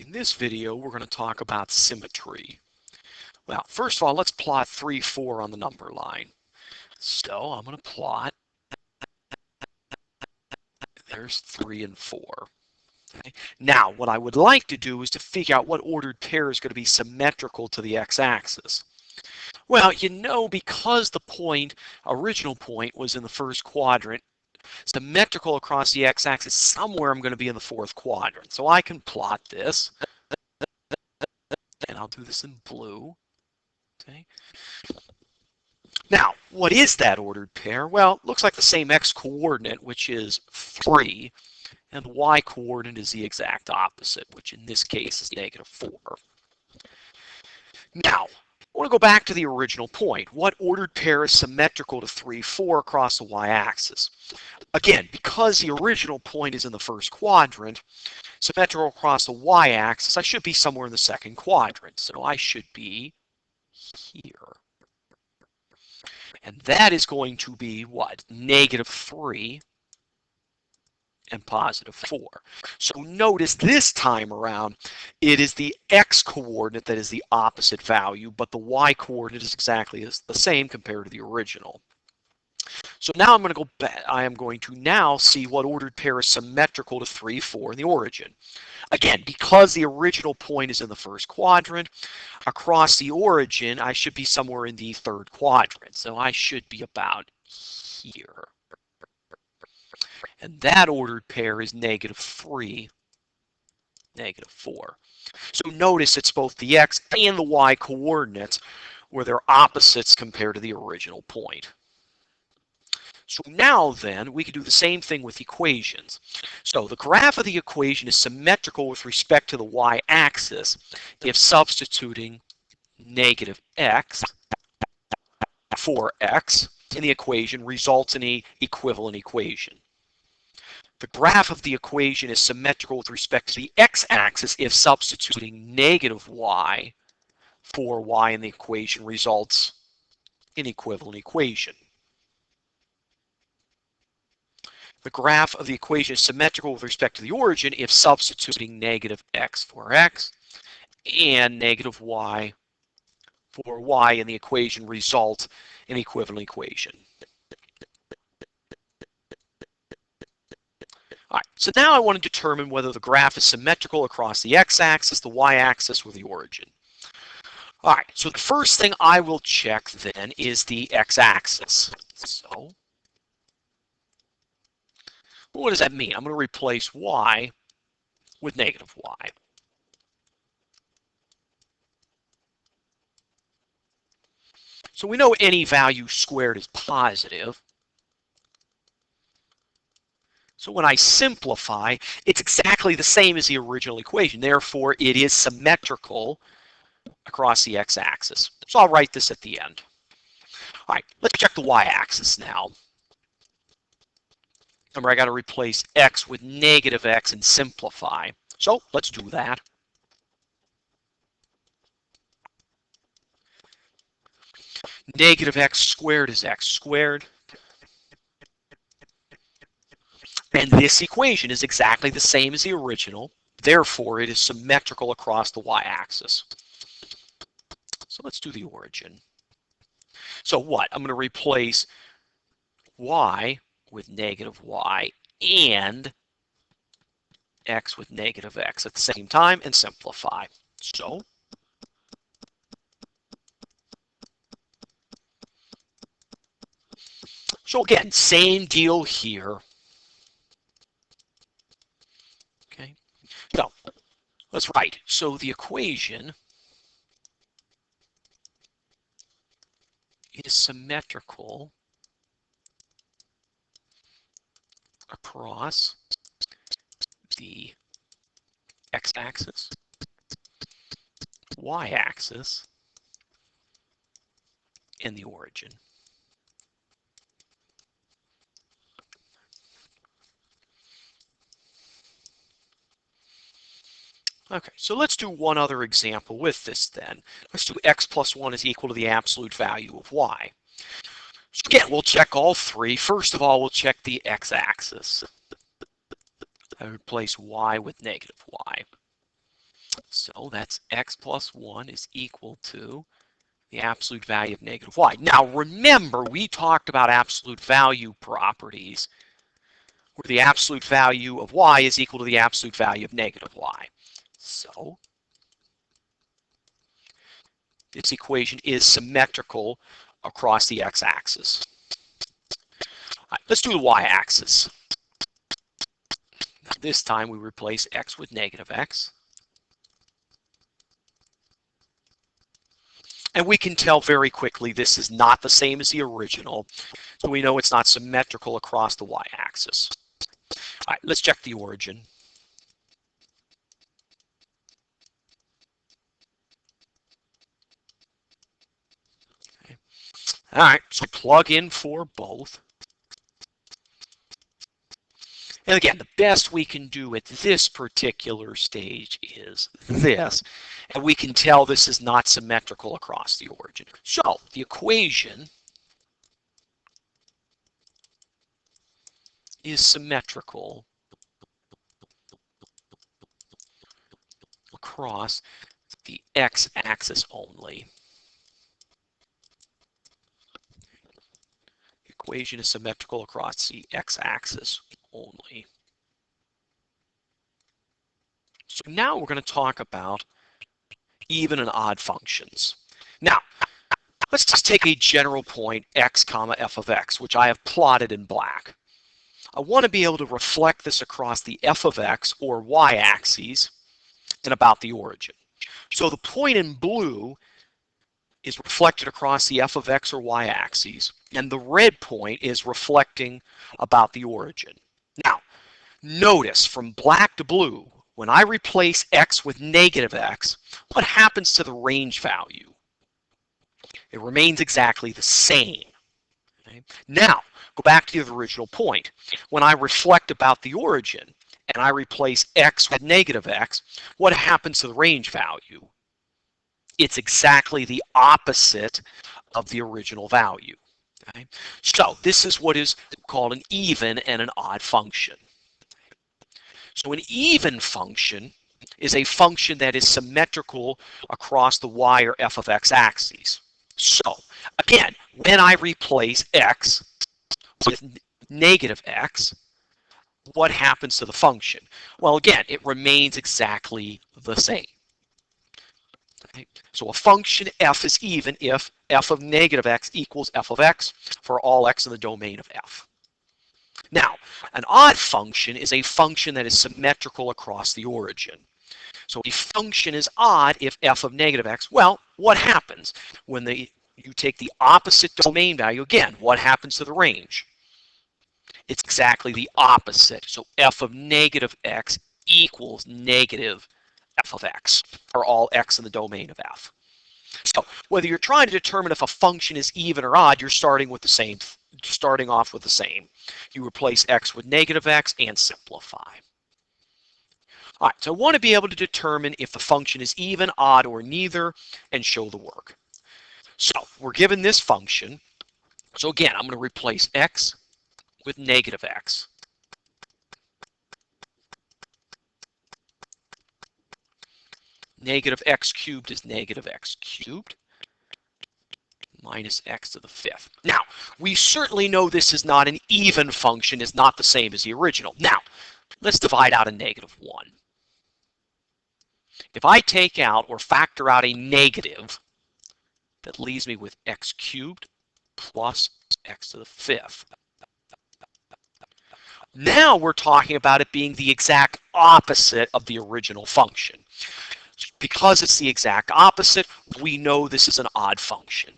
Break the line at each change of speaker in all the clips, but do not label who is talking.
In this video, we're going to talk about symmetry. Well, first of all, let's plot 3, 4 on the number line. So I'm going to plot, there's 3 and 4. Okay. Now, what I would like to do is to figure out what ordered pair is going to be symmetrical to the x-axis. Well, you know, because the original point was in the first quadrant, symmetrical across the x-axis, somewhere I'm going to be in the fourth quadrant. So I can plot this, and I'll do this in blue. Okay. Now, what is that ordered pair? Well, it looks like the same x-coordinate, which is 3, and the y-coordinate is the exact opposite, which in this case is -4. Now, I want to go back to the original point. What ordered pair is symmetrical to 3, 4 across the y-axis? Again, because the original point is in the first quadrant, symmetrical across the y-axis, I should be somewhere in the second quadrant. So I should be here. And that is going to be what? -3 and +4. So notice this time around, it is the x-coordinate that is the opposite value, but the y-coordinate is exactly the same compared to the original. So now I'm going to go back. I am going to now see what ordered pair is symmetrical to 3, 4 in the origin. Again, because the original point is in the first quadrant, across the origin, I should be somewhere in the third quadrant. So I should be about here. And that ordered pair is -3, -4. So notice it's both the x and the y coordinates where they're opposites compared to the original point. So now then, we can do the same thing with equations. So the graph of the equation is symmetrical with respect to the y-axis if substituting -x for x in the equation results in an equivalent equation. The graph of the equation is symmetrical with respect to the x-axis if substituting -y for y in the equation results in an equivalent equation. The graph of the equation is symmetrical with respect to the origin if substituting -x for x and -y for y in the equation result in an equivalent equation. All right, so now I want to determine whether the graph is symmetrical across the x-axis, the y-axis, or the origin. All right, so the first thing I will check then is the x-axis. So what does that mean? I'm going to replace y with -y. So we know any value squared is positive. So when I simplify, it's exactly the same as the original equation. Therefore, it is symmetrical across the x-axis. So I'll write this at the end. All right, let's check the y-axis now. Remember, I got to replace x with -x and simplify. So let's do that. -x squared is x squared. And this equation is exactly the same as the original. Therefore, it is symmetrical across the y-axis. So let's do the origin. So what? I'm going to replace y with -y and x with -x at the same time and simplify. So again, same deal here. Okay, so let's write. So the equation is symmetrical across the x-axis, y-axis, and the origin. Okay, so let's do one other example with this then. Let's do x plus 1 is equal to the absolute value of y. So again, we'll check all three. First of all, we'll check the x-axis. I replace y with -y. So that's x plus 1 is equal to the absolute value of negative y. Now remember, we talked about absolute value properties, where the absolute value of y is equal to the absolute value of negative y. So this equation is symmetrical across the x-axis. Right, let's do the y-axis. This time we replace x with negative x. And we can tell very quickly this is not the same as the original, so we know it's not symmetrical across the y-axis. All right, let's check the origin. Okay. All right, so plug in for both. And again, the best we can do at this particular stage is this. And we can tell this is not symmetrical across the origin. So the equation is symmetrical across the x-axis only. The equation is symmetrical across the x-axis only. So now we're going to talk about even and odd functions. Now, let's just take a general point, x comma f of x, which I have plotted in black. I want to be able to reflect this across the f of x or y-axes and about the origin. So the point in blue is reflected across the f of x or y-axes, and the red point is reflecting about the origin. Now, notice from black to blue, when I replace x with negative x, what happens to the range value? It remains exactly the same. Okay? Now, go back to the original point. When I reflect about the origin and I replace x with negative x, what happens to the range value? It's exactly the opposite of the original value. Okay? So this is what is called an even and an odd function. So an even function is a function that is symmetrical across the y or f of x axes. So again, when I replace x with negative x, what happens to the function? Well, again, it remains exactly the same. Okay? So a function f is even if f of negative x equals f of x for all x in the domain of f. Now, an odd function is a function that is symmetrical across the origin. So a function is odd if f of negative x. Well, what happens when you take the opposite domain value? Again, what happens to the range? It's exactly the opposite. So f of negative x equals negative f of x for all x in the domain of f. So whether you're trying to determine if a function is even or odd, you're starting off with the same. You replace x with negative x and simplify. All right, so I want to be able to determine if the function is even, odd, or neither, and show the work. So we're given this function. So again, I'm going to replace x with negative x. Negative x cubed is negative x cubed minus x to the fifth. Now, we certainly know this is not an even function, is not the same as the original. Now, let's divide out a negative 1. If I take out or factor out a negative, that leaves me with x cubed plus x to the fifth. Now we're talking about it being the exact opposite of the original function. Because it's the exact opposite, we know this is an odd function.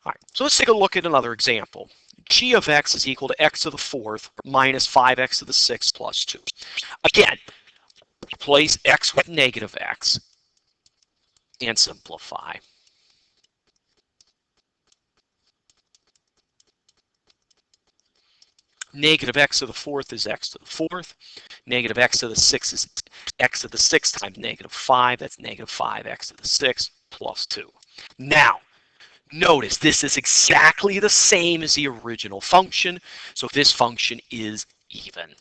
All right, so let's take a look at another example. G of x is equal to x to the fourth minus 5x to the sixth plus 2. Again, replace x with negative x and simplify. Negative x to the fourth is x to the fourth. Negative x to the sixth is x to the sixth times negative 5. That's negative 5x to the sixth plus 2. Now, notice this is exactly the same as the original function, so this function is even.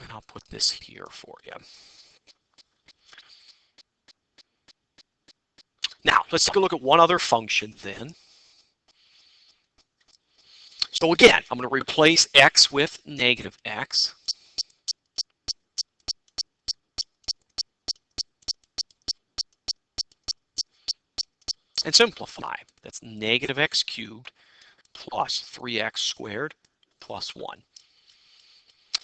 And I'll put this here for you. Now, let's take a look at one other function then. So again, I'm going to replace x with negative x. And simplify. That's negative x cubed plus 3x squared plus 1.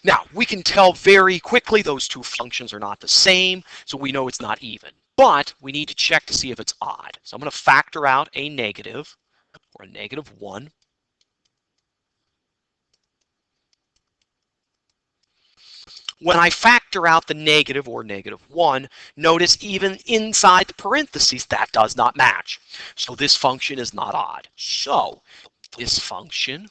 Now, we can tell very quickly those two functions are not the same, so we know it's not even. But we need to check to see if it's odd. So I'm going to factor out a negative, or a negative 1. When I factor out the negative or negative 1, notice even inside the parentheses, that does not match. So this function is not odd. So this function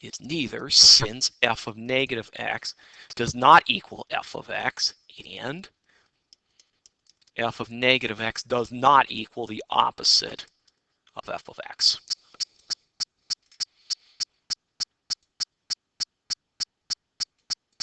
is neither, since f of negative x does not equal f of x, and f of negative x does not equal the opposite of f of x.